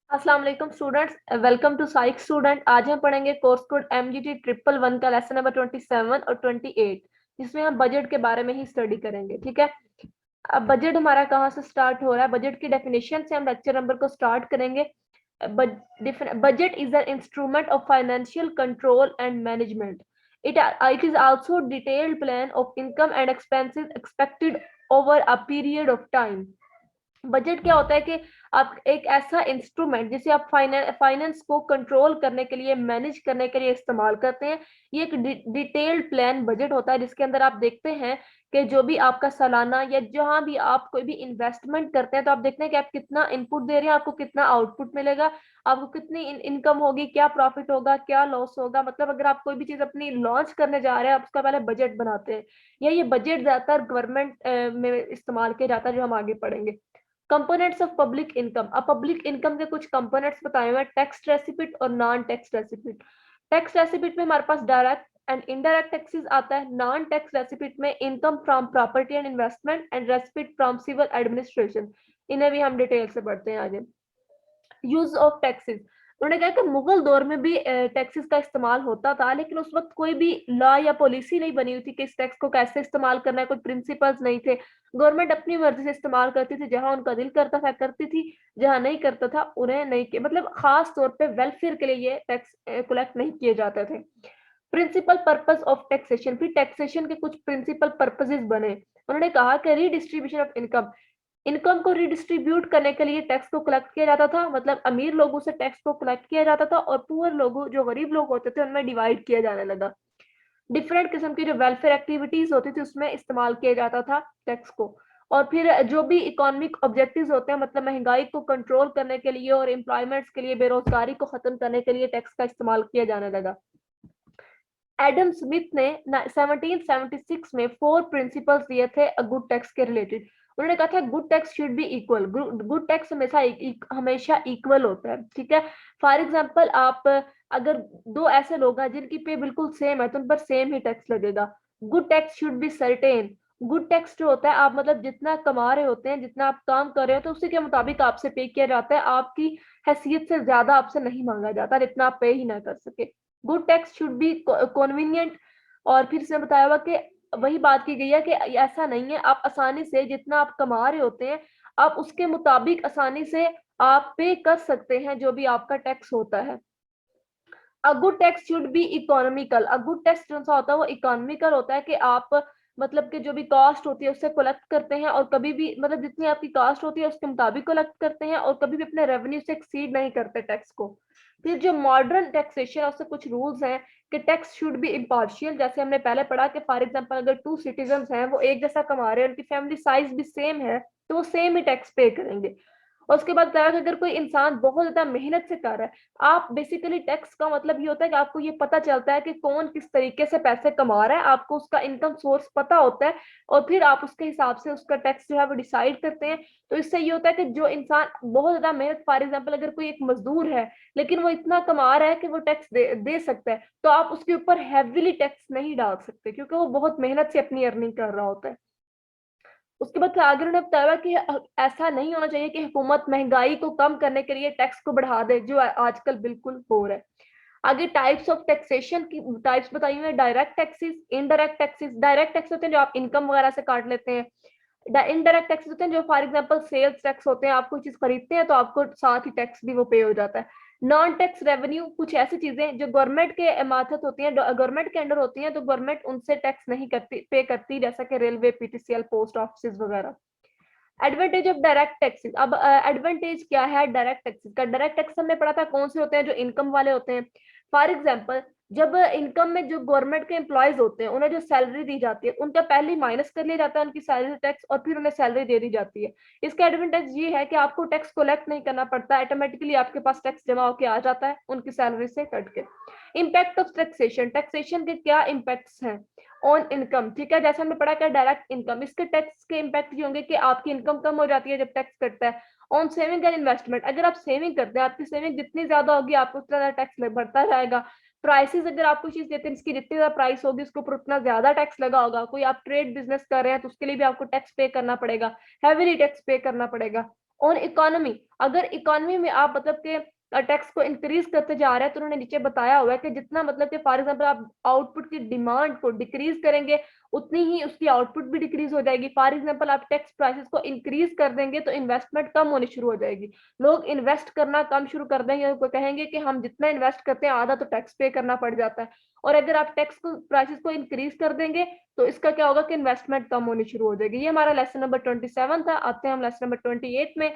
अस्सलाम वालेकुम students, welcome to psych student. आज हम पढ़ेंगे कोर्स कोड MGT 111 का लेसन नंबर 27 और 28, जिसमें हम बजट के बारे में ही स्टडी करेंगे। ठीक है, अब बजट हमारा कहाँ से स्टार्ट हो रहा है, बजट की डेफिनेशन से हम लेक्चर नंबर को स्टार्ट करेंगे। Budget is an instrument of financial control and management. It is also detailed plan of income and expenses expected over a period of time. Budget क्या होता है कि आप एक ऐसा इंस्ट्रूमेंट जिसे आप फाइनेंस को कंट्रोल करने के लिए, मैनेज करने के लिए इस्तेमाल करते हैं। ये एक डिटेल्ड प्लान बजट होता है, जिसके अंदर आप देखते हैं कि जो भी आपका सालाना या जहां भी आप कोई भी इन्वेस्टमेंट करते हैं, तो आप देखते हैं कि आप कितना इनपुट दे रहे हैं, आपको कितना आउटपुट मिलेगा, आपको कितनी इनकम होगी, क्या प्रॉफिट होगा, क्या लॉस होगा। मतलब अगर आप कोई भी चीज अपनी लॉन्च करने जा रहे हैं, आप उसका पहले बजट बनाते हैं। या ये बजट ज्यादातर गवर्नमेंट में इस्तेमाल किया जाता है, जो हम आगे पढ़ेंगे। Components of public income. अब पब्लिक इनकम के कुछ कंपोनेंट्स बताए हुए हैं, टैक्स रेसिपिट और non tax receipt. Tax receipt में हमारे पास डायरेक्ट एंड इनडायरेक्ट टैक्सेस आता है। नॉन टैक्स रेसिपिट में income from property and investment and receipt from civil administration. इन्हें भी हम डिटेल से पढ़ते हैं आगे। Use of taxes. उन्होंने कहा कि मुगल दौर में भी टैक्सेस का इस्तेमाल होता था, लेकिन उस वक्त कोई भी लॉ या पॉलिसी नहीं बनी हुई थी कि इस टैक्स को कैसे इस्तेमाल करना है, कोई प्रिंसिपल्स नहीं थे। गवर्नमेंट अपनी मर्जी से इस्तेमाल करती थी, जहां उनका दिल करता था करती थी, जहां नहीं करता था उन्हें नहीं किया। मतलब खास तौर पे वेलफेयर के लिए ये टैक्स कलेक्ट नहीं किए जाते थे। Principal purpose of taxation. फिर टैक्सेशन के कुछ प्रिंसिपल पर्पसेस बने। उन्होंने कहा कि रीडिस्ट्रीब्यूशन ऑफ इनकम। इनकम को रिडिस्ट्रीब्यूट करने के लिए टैक्स को कलेक्ट किया जाता था। मतलब अमीर लोगों से टैक्स को कलेक्ट किया जाता था और पुअर लोगों, जो गरीब लोग होते थे, उनमें डिवाइड किया जाने लगा। डिफरेंट किस्म की जो वेलफेयर एक्टिविटीज होती थी, उसमें इस्तेमाल किया जाता था टैक्स को। और फिर जो भी इकोनॉमिक ऑब्जेक्टिव्स होते हैं, मतलब महंगाई को कंट्रोल करने के लिए और एम्प्लॉयमेंट्स के लिए, बेरोजगारी को खत्म करने के लिए टैक्स का इस्तेमाल किया जाने लगा। एडम स्मिथ ने 1776 में 4 प्रिंसिपल्स दिए थे गुड टैक्स के रिलेटेड। उन्होंने कहा था good tax should be equal. Good tax हमेशा इक्वल होता है। ठीक है, फॉर एग्जांपल आप अगर दो ऐसे लोग हैं जिनकी पे बिल्कुल सेम है, तो उन पर सेम ही टैक्स लगेगा। Good tax should be certain. Good tax जो होता है, आप मतलब जितना कमा रहे होते हैं, जितना आप काम कर रहे हो, तो उसी के मुताबिक आपसे पे किया जाता है। आपकी हैसियत से ज्यादा आपसे नहीं मांगा जाता, जितना आप पे ही ना कर सके। Good text should be convenient. और फिर इसमें बताया हुआ कि वही बात की गई है कि ऐसा नहीं है, आप आसानी से जितना आप कमा रहे होते हैं, आप उसके मुताबिक आसानी से आप पे कर सकते हैं जो भी आपका टैक्स होता है। A good tax should be economical. A good tax जो सा होता है वो इकोनॉमिकल होता है कि आप मतलब कि जो भी कॉस्ट होती है उससे कलेक्ट करते हैं, और कभी भी मतलब जितनी आपकी कॉस्ट होती है उसके मुताबिक कलेक्ट करते हैं, और कभी भी अपने रेवेन्यू से एक्सीड नहीं करते टैक्स को। फिर जो मॉडर्न टैक्सेशन है उससे कुछ रूल्स हैं कि टैक्स शुड बी इम्पार्शियल। जैसे हमने पहले पढ़ा कि फॉर एग्जांपल अगर 2 सिटीजन हैं, वो एक जैसा कमा रहे हैं, उनकी फैमिली साइज भी सेम है, तो वो सेम ही टैक्स पे करेंगे। और उसके बाद बताया कि अगर कोई इंसान बहुत ज्यादा मेहनत से कर रहा है, आप बेसिकली टैक्स का मतलब ये होता है कि आपको ये पता चलता है कि कौन किस तरीके से पैसे कमा रहा है, आपको उसका इनकम सोर्स पता होता है, और फिर आप उसके हिसाब से उसका टैक्स जो है वो डिसाइड करते हैं। तो इससे ये होता है कि जो इंसान बहुत ज्यादा मेहनत, फॉर एग्जाम्पल अगर कोई एक मजदूर है लेकिन वो इतना कमा रहा है कि वो टैक्स दे सकता है, तो आप उसके ऊपर हैवीली टैक्स नहीं डाल सकते, क्योंकि वो बहुत मेहनत से अपनी अर्निंग कर रहा होता है। उसके बाद फिर आगे उन्होंने बताया कि ऐसा नहीं होना चाहिए कि हुकूमत महंगाई को कम करने के लिए टैक्स को बढ़ा दे, जो आजकल बिल्कुल हो रहा है। आगे टाइप्स ऑफ टैक्सेशन की टाइप्स बताई हुई है। Direct taxes, indirect taxes. Direct tax होते हैं जो आप इनकम वगैरह से काट लेते हैं। इनडायरेक्ट टैक्स होते हैं जो फॉर एग्जांपल सेल्स टैक्स होते हैं, आप कोई चीज खरीदते हैं तो आपको साथ ही टैक्स भी वो पे हो जाता है। नॉन टैक्स रेवेन्यू कुछ ऐसी चीजें जो गवर्नमेंट के माथत होती हैं, गवर्नमेंट के अंडर होती हैं, तो गवर्नमेंट उनसे टैक्स नहीं करती, पे करती, जैसा कि रेलवे, PTCL, पोस्ट ऑफिस वगैरह। Advantage of direct taxes. अब एडवांटेज क्या है डायरेक्ट टैक्सेस का? डायरेक्ट टैक्स हमने पढ़ा था कौन से होते हैं, जो इनकम वाले होते हैं। फॉर एग्जांपल जब इनकम में जो गवर्नमेंट के एम्प्लॉयज होते हैं, उन्हें जो सैलरी दी जाती है, उनका पहले माइनस कर लिया जाता है उनकी सैलरी टैक्स, और फिर उन्हें सैलरी दे दी जाती है। इसका एडवांटेज ये है कि आपको टैक्स कलेक्ट नहीं करना पड़ता, ऑटोमेटिकली आपके पास टैक्स जमा होकर आ जाता है उनकी सैलरी से कट के। Impact of taxation. टैक्सेशन के क्या इम्पैक्ट्स हैं ऑन इनकम? ठीक है, जैसे हमने पढ़ा कि डायरेक्ट इनकम, इसके टैक्स के इम्पैक्ट ये होंगे कि आपकी इनकम कम हो जाती है जब टैक्स कटता है। On saving and investment. अगर आप सेविंग करते हैं, आपकी सेविंग जितनी ज्यादा होगी आपको उतना ज्यादा टैक्स बढ़ता जाएगा। प्राइसेस, अगर आप कोई चीज देते हैं इसकी जितनी ज्यादा प्राइस होगी उसके ऊपर उतना ज्यादा टैक्स लगा होगा। कोई आप ट्रेड बिजनेस कर रहे हैं तो उसके लिए भी आपको टैक्स पे करना पड़ेगा, हैवीली टैक्स पे करना पड़ेगा। On economy. अगर इकोनॉमी में आप मतलब के टैक्स को इंक्रीज करते जा रहे हैं, तो उन्होंने नीचे बताया हुआ है कि जितना मतलब कि फॉर एग्जांपल आप आउटपुट की डिमांड को डिक्रीज करेंगे, उतनी ही उसकी आउटपुट भी डिक्रीज हो जाएगी। फॉर एग्जांपल आप टैक्स प्राइसेस को इंक्रीज कर देंगे तो इन्वेस्टमेंट कम होनी शुरू हो जाएगी, लोग इन्वेस्ट करना कम शुरू कर देंगे, वो कहेंगे कि हम जितना इन्वेस्ट करते हैं आधा तो टैक्स पे करना पड़ जाता है। और अगर आप टैक्स को प्राइसेस को इंक्रीज कर देंगे तो इसका क्या होगा कि इन्वेस्टमेंट कम होनी शुरू हो जाएगी। ये हमारा लेसन नंबर 27 था। आते हैं हम लेसन नंबर 28 में।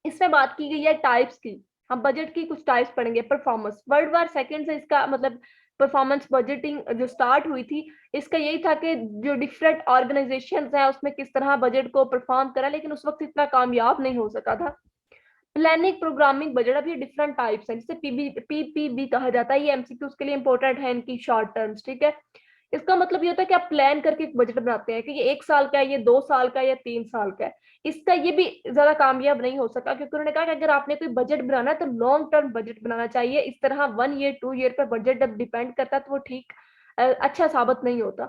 इसमें बात की गई है टाइप्स की। हम बजट की कुछ टाइप्स पढ़ेंगे। परफॉर्मेंस, वर्ल्ड वार सेकेंड से इसका मतलब परफॉर्मेंस बजटिंग जो स्टार्ट हुई थी, इसका यही था कि जो डिफरेंट ऑर्गेनाइजेशंस हैं उसमें किस तरह बजट को परफॉर्म करा, लेकिन उस वक्त इतना कामयाब नहीं हो सका था। प्लानिंग, प्रोग्रामिंग, बजट, अब ये डिफरेंट टाइप्स हैं, जिसे पीपीबी कहा जाता है। ये एमसीक्यू के लिए इंपॉर्टेंट है, इनकी शॉर्ट टर्म्स, ठीक है। इसका मतलब ये होता है कि आप प्लान करके एक बजट बनाते हैं कि ये 1 साल का है, ये 2 साल का है, या 3 साल का है। इसका ये भी ज्यादा कामयाब नहीं हो सका, क्योंकि उन्होंने कहा कि अगर आपने कोई बजट बनाना है तो लॉन्ग टर्म बजट बनाना चाहिए। इस तरह 1 ईयर 2 ईयर पर बजट जब डिपेंड करता है तो वो ठीक अच्छा साबित नहीं होता।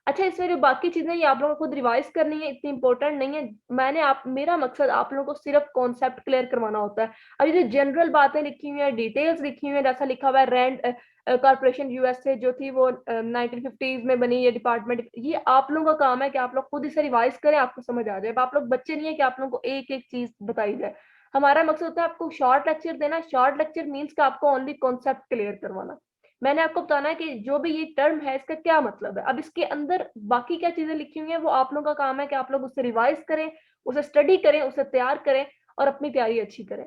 अच्छा, इसमें जो बाकी चीजें ये आप लोगों को खुद रिवाइज करनी है, इतनी इंपॉर्टेंट नहीं है। मेरा मकसद आप लोगों को सिर्फ कॉन्सेप्ट क्लियर करवाना होता है। अब ये जो जनरल बातें लिखी हुई है, डिटेल्स लिखी हुई है, जैसा लिखा हुआ है रैंड कॉर्पोरेशन यूएसए जो थी वो 1950s में बनी, ये डिपार्टमेंट, ये आप लोगों का काम है कि आप लोग खुद इसे रिवाइज करें, आपको समझ आ जाए। अब आप लोग बच्चे नहीं है कि आप लोगों को एक एक चीज बताई जाए। हमारा मकसद होता है आपको शॉर्ट लेक्चर देना। शॉर्ट लेक्चर मीन्स का आपको ओनली कॉन्सेप्ट क्लियर करवाना। मैंने आपको बताना है कि जो भी ये टर्म है इसका क्या मतलब है। अब इसके अंदर बाकी क्या चीजें लिखी हुई हैं वो आप लोगों का काम है कि आप लोग उसे रिवाइज करें, उसे स्टडी करें, उसे तैयार करें और अपनी तैयारी अच्छी करें।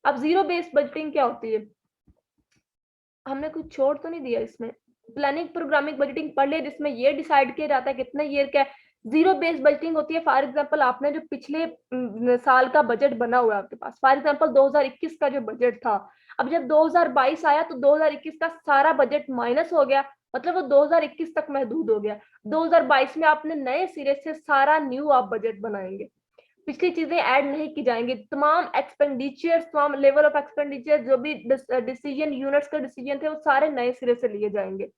अब जीरो बेस्ड बजटिंग क्या होती है, हमने कुछ छोड़ तो नहीं दिया इसमें। प्लानिंग, प्रोग्रामिंग, बजटिंग पढ़ लिया, जिसमें ये डिसाइड किया जाता है कितने ईयर का है। जीरो बेस्ड बजटिंग होती है, फॉर एग्जांपल आपने जो पिछले साल का बजट बना हुआ है आपके पास, फॉर एग्जांपल 2021 का जो बजट था, अब जब 2022 आया तो 2021 का सारा बजट माइनस हो गया, मतलब वो 2021 तक महदूद हो गया। 2022 में आपने नए सिरे से सारा न्यू आप बजट बनाएंगे, पिछली चीजें ऐड नहीं की जाएंगी। तमाम एक्सपेंडिचर्स, तमाम लेवल ऑफ एक्सपेंडिचर, जो भी डिसीजन यूनिट्स के डिसीजन थे वो सारे नए सिरे से लिए जाएंगे।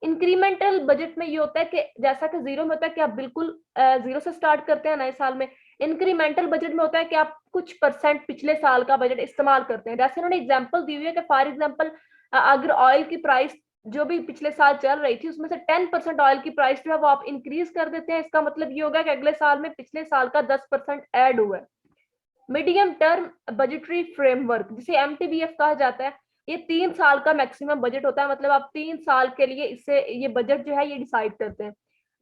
इंक्रीमेंटल बजट में ये होता है कि जैसा कि जीरो में होता है कि आप बिल्कुल जीरो से स्टार्ट करते हैं नए साल में। इंक्रीमेंटल बजट में होता है कि आप कुछ परसेंट पिछले साल का बजट इस्तेमाल करते हैं। जैसे उन्होंने एग्जांपल दी हुई है कि फॉर एग्जांपल अगर ऑयल की प्राइस जो भी पिछले साल चल रही थी उसमें से 10% ऑयल की प्राइस जो है वो आप इंक्रीज कर देते हैं, इसका मतलब ये होगा कि अगले साल में पिछले साल का 10% ऐड हुआ है। मीडियम टर्म बजटरी फ्रेमवर्क, जिसे एमटीबीएफ कहा जाता है, ये 3 साल का मैक्सिमम बजट होता है, मतलब आप 3 साल के लिए इससे ये बजट जो है ये डिसाइड करते हैं।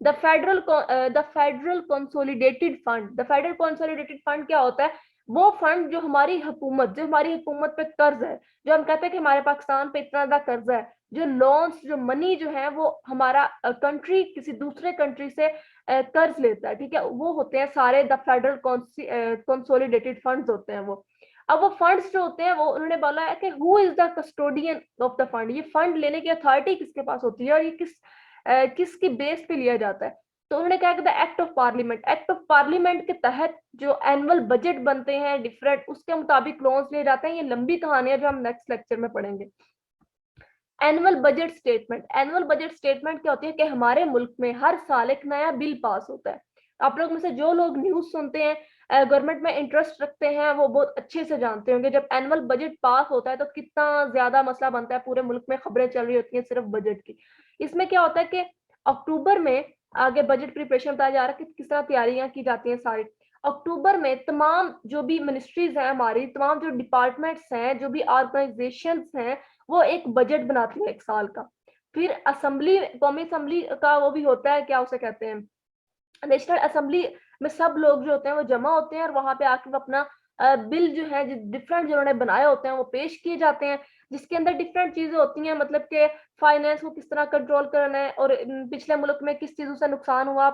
The federal consolidated fund, the federal consolidated fund क्या होता है, वो फंड जो हमारी हुकूमत पे कर्ज है, जो हम कहते हैं कि हमारे पाकिस्तान पे इतना ज्यादा कर्ज है, जो लोन्स जो मनी जो है वो हमारा कंट्री किसी दूसरे कंट्री से कर्ज लेता है, ठीक है, वो होते हैं सारे द फेडरल कंसोलिडेटेड फंड्स होते हैं वो। अब वो फंड्स जो होते हैं वो उन्होंने बोला है कि who is the custodian of the fund, ये फंड लेने की अथॉरिटी किसके पास होती है और ये किसकी बेस पे लिया जाता है। तो उन्होंने कहा कि the act of parliament, act of parliament के तहत जो एनुअल बजट बनते हैं डिफरेंट, उसके मुताबिक लोन्स लिए जाते हैं। ये लंबी कहानी है जो हम नेक्स्ट लेक्चर में पढ़ेंगे। Annual budget statement, annual budget statement क्या होती है कि हमारे मुल्क में हर साल एक नया बिल पास होता है। आप लोग में से जो लोग न्यूज सुनते हैं, गवर्नमेंट में इंटरेस्ट रखते हैं, वो बहुत अच्छे से जानते होंगे जब एनुअल बजट पास होता है तो कितना ज्यादा मसला बनता है, पूरे मुल्क में खबरें चल रही होती हैं सिर्फ बजट की। इसमें क्या होता है कि अक्टूबर में आगे बजट प्रिपरेशन बताया जा रहा है कि किस तरह तैयारियां की जाती हैं सारी। अक्टूबर में तमाम जो भी मिनिस्ट्रीज हैं हमारी, तमाम जो डिपार्टमेंट्स हैं, जो भी ऑर्गेनाइजेशन हैं, वो एक बजट बनाती है 1 साल का। फिर असेंबली, कौमी असेंबली का वो भी होता है, क्या उसे कहते हैं, नेशनल असेंबली में सब लोग जो होते हैं वो जमा होते हैं और वहां पे आके वो अपना बिल जो है डिफरेंट जो उन्होंने बनाए होते हैं वो पेश किए जाते हैं, जिसके अंदर डिफरेंट चीजें होती हैं, मतलब कि फाइनेंस को किस तरह कंट्रोल करना है और पिछले मुल्क में किस चीजों से नुकसान हुआ,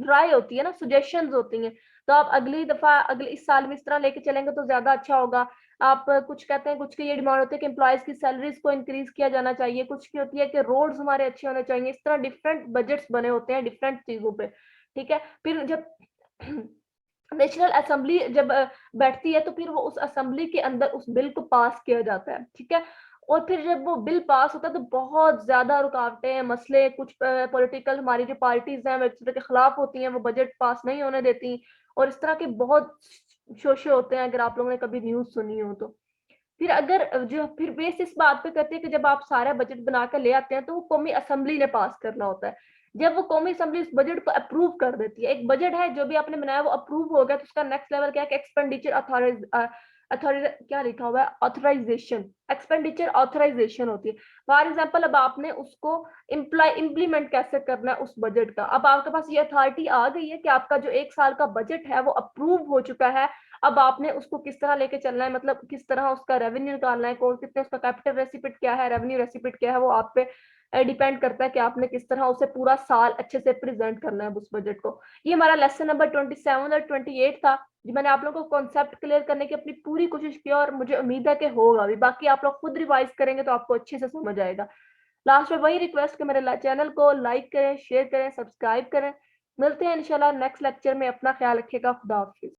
राय होती है ना, सुजेशंस होती हैं। तो आप अगली दफा अगले इस साल में इस तरह लेके चलेंगे तो ज्यादा अच्छा होगा। आप कुछ कहते हैं, कुछ की ये डिमांड होती है कि एम्प्लॉयज की सैलरीज को इंक्रीज किया जाना चाहिए, कुछ की होती है कि रोड्स हमारे अच्छे होने चाहिए। इस तरह डिफरेंट बजट्स बने होते हैं डिफरेंट चीजों पे, ठीक है। फिर जब नेशनल असेंबली जब बैठती है तो फिर वो उस असेंबली के अंदर उस बिल को पास किया जाता है, ठीक है। और फिर जब वो बिल पास होता है तो बहुत ज्यादा रुकावटें, मसले, कुछ पॉलिटिकल हमारी जो पार्टीज हैं वो एक दूसरे के खिलाफ होती हैं, वो बजट पास नहीं होने देती, और इस तरह के बहुत शोशे होते हैं, अगर आप लोगों ने कभी न्यूज़ सुनी हो तो। फिर अगर जो फिर बेस इस बात पे करते हैं कि जब आप सारा बजट बना कर ले आते हैं तो वो कौमी असेंबली ने पास करना होता है। जब वो कौमी असेंबली उस बजट को अप्रूव कर देती है, एक बजट है जो भी आपने बनाया वो अप्रूव हो गया, तो उसका नेक्स्ट लेवल क्या है कि एक्सपेंडिचर अथॉरिज क्या लिखा हुआ है, ऑथराइजेशन, एक्सपेंडिचर ऑथराइजेशन होती है। फॉर एग्जाम्पल अब आपने उसको इम्प्लीमेंट कैसे करना है उस बजट का, अब आपके पास ये अथॉरिटी आ गई है कि आपका जो 1 साल का बजट है वो अप्रूव हो चुका है। अब आपने उसको किस तरह लेके चलना है, मतलब किस तरह उसका रेवेन्यू निकालना है, कौन कितने उसका कैपिटल रेसिपिट क्या है, रेवेन्यू रेसिपिट क्या है, वो आप पे डिपेंड करता है कि आपने किस तरह उसे पूरा साल अच्छे से प्रेजेंट करना है उस बजट को। ये हमारा लेसन नंबर 27 और 28 था, जी मैंने आप लोगों को कॉन्सेप्ट क्लियर करने की अपनी पूरी कोशिश की और मुझे उम्मीद है कि होगा भी, बाकी आप लोग खुद रिवाइज करेंगे तो आपको अच्छे से समझ आएगा। लास्ट में वही रिक्वेस्ट कि मेरे चैनल को लाइक करें, शेयर करें, सब्सक्राइब करें। मिलते हैं इंशाल्लाह नेक्स्ट लेक्चर में, अपना ख्याल रखिएगा, खुदा हाफिज।